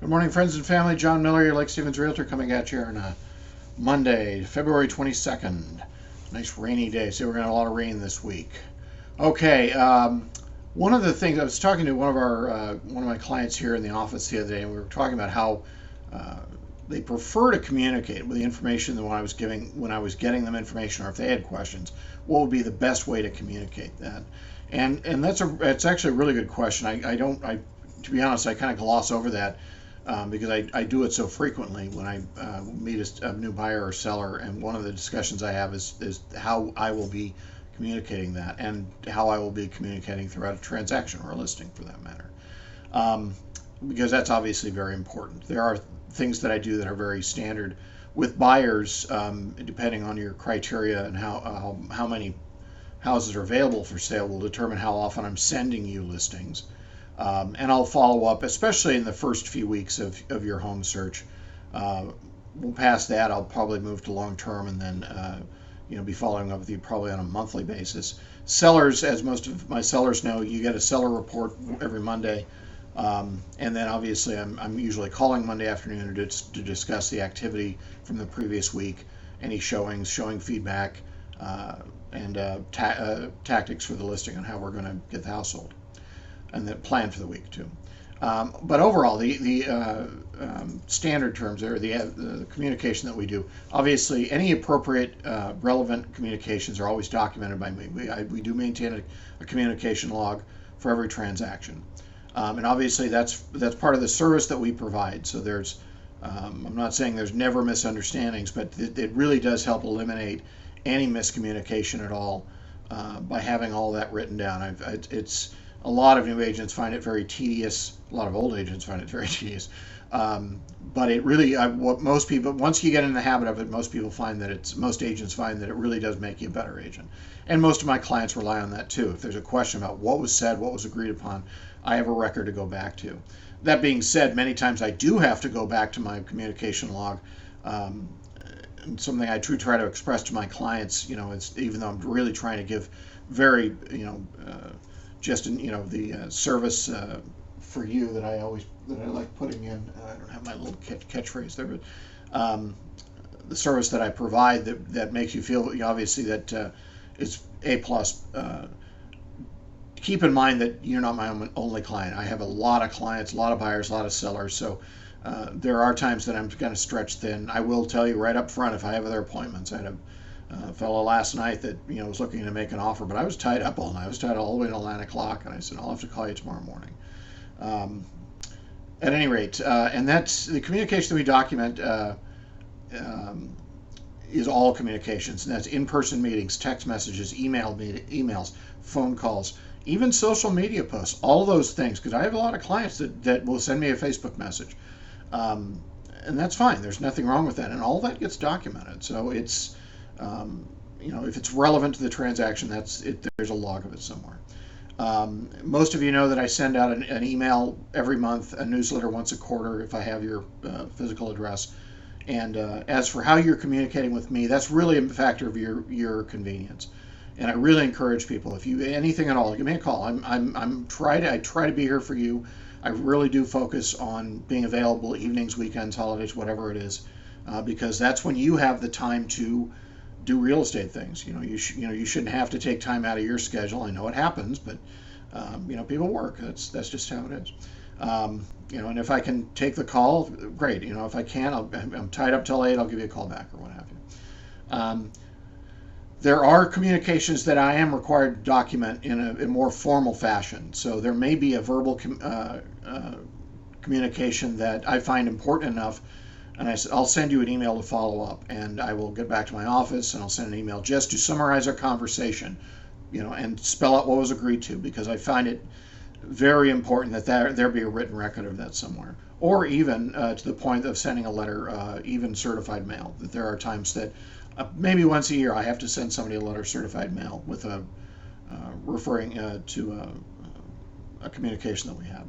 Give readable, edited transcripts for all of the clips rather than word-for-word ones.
Good morning, friends and family. John Miller, your Lake Stevens Realtor, coming at you on a Monday, February 22nd. Nice rainy day. So we're going to have a lot of rain this week. Okay, one of the things I was talking to one of my clients here in the office the other day, and we were talking about how they prefer to communicate with the information than when I was getting them information, or if they had questions, what would be the best way to communicate that? And it's actually a really good question. To be honest, I kind of gloss over that because I do it so frequently when I meet a new buyer or seller, and one of the discussions I have is how I will be communicating that, and how I will be communicating throughout a transaction or a listing for that matter, because that's obviously very important. There are things that I do that are very standard with buyers, depending on your criteria and how many houses are available for sale will determine how often I'm sending you listings. And I'll follow up, especially in the first few weeks of your home search. Past that, I'll probably move to long term, and then be following up with you probably on a monthly basis. Sellers, as most of my sellers know, you get a seller report every Monday, and then obviously I'm usually calling Monday afternoon to discuss the activity from the previous week, any showings, showing feedback, and tactics for the listing on how we're going to get the house sold, and then plan for the week too. But overall, the standard terms are the communication that we do. Obviously, any appropriate, relevant communications are always documented by me. We do maintain a communication log for every transaction, and obviously that's part of the service that we provide. So I'm not saying there's never misunderstandings, but it really does help eliminate any miscommunication at all by having all that written down. A lot of new agents find it very tedious. A lot of old agents find it very tedious. But it really, most people, once you get in the habit of it, most agents find that it really does make you a better agent. And most of my clients rely on that too. If there's a question about what was said, what was agreed upon, I have a record to go back to. That being said, many times I do have to go back to my communication log. Something I try to express to my clients, it's, even though I'm really trying to give very, the service for you that I like putting in. I don't have my little catchphrase there, but the service that I provide that makes you feel obviously that it's A+. Keep in mind that you're not my only client. I have a lot of clients, a lot of buyers, a lot of sellers. So there are times that I'm going to stretch thin. I will tell you right up front if I have other appointments. I had a fellow last night that was looking to make an offer, but I was tied up all night. I was tied all the way until 9 o'clock, and I said I'll have to call you tomorrow morning. At any rate, and that's the communication that we document. Is all communications, and that's in-person meetings, text messages, emails, phone calls, even social media posts, all those things, because I have a lot of clients that will send me a Facebook message, and that's fine. There's nothing wrong with that, and all that gets documented. So it's if it's relevant to the transaction, there's a log of it somewhere. Most of you know that I send out an email every month, a newsletter once a quarter if I have your physical address. And as for how you're communicating with me, that's really a factor of your convenience. And I really encourage people, if you anything at all, give me a call. I try to be here for you. I really do focus on being available evenings, weekends, holidays, whatever it is, because that's when you have the time to do real estate things. You shouldn't have to take time out of your schedule. I know it happens, but people work. That's just how it is. And if I can take the call, great. If I can't, I'm tied up till 8. I'll give you a call back or what have you. There are communications that I am required to document in a more formal fashion. So there may be a verbal communication that I find important enough, and I'll send you an email to follow up, and I will get back to my office and I'll send an email just to summarize our conversation, and spell out what was agreed to, because I find it very important that there be a written record of that somewhere, or even to the point of sending a letter, even certified mail. That there are times that maybe once a year I have to send somebody a letter certified mail with a referring to a communication that we had.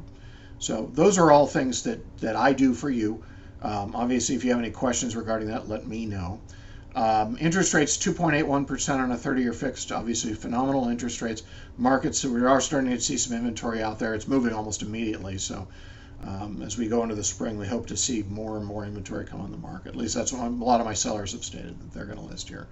So those are all things that I do for you. Obviously, if you have any questions regarding that, let me know. Interest rates 2.81% on a 30-year fixed, obviously phenomenal interest rates. Markets, so we are starting to see some inventory out there. It's moving almost immediately, so as we go into the spring, we hope to see more and more inventory come on the market. At least that's what a lot of my sellers have stated that they're going to list here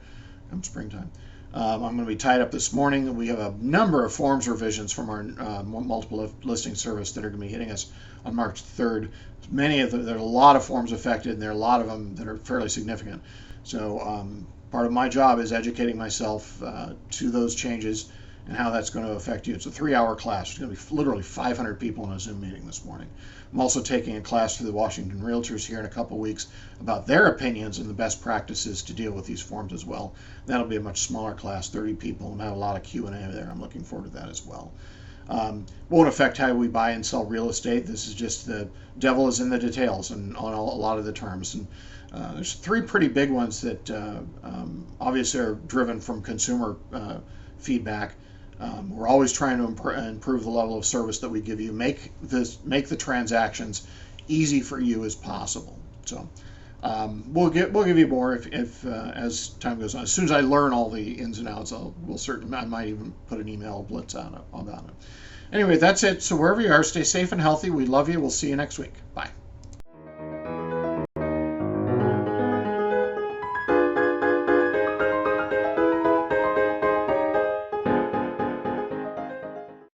come springtime. I'm going to be tied up this morning. We have a number of forms revisions from our multiple listing service that are going to be hitting us on March 3rd. Many of them, there are a lot of forms affected, and there are a lot of them that are fairly significant. So part of my job is educating myself to those changes and how that's going to affect you. It's a 3-hour class. There's going to be literally 500 people in a Zoom meeting this morning. I'm also taking a class for the Washington Realtors here in a couple weeks about their opinions and the best practices to deal with these forms as well. That'll be a much smaller class, 30 people, and have a lot of Q&A there. I'm looking forward to that as well. Won't affect how we buy and sell real estate. This is just the devil is in the details and on a lot of the terms. And there's 3 pretty big ones that obviously are driven from consumer feedback. We're always trying to improve the level of service that we give you. Make the transactions easy for you as possible. So we'll give you more if as time goes on. As soon as I learn all the ins and outs, I might even put an email blitz out about it. Anyway, that's it. So wherever you are, stay safe and healthy. We love you. We'll see you next week. Bye.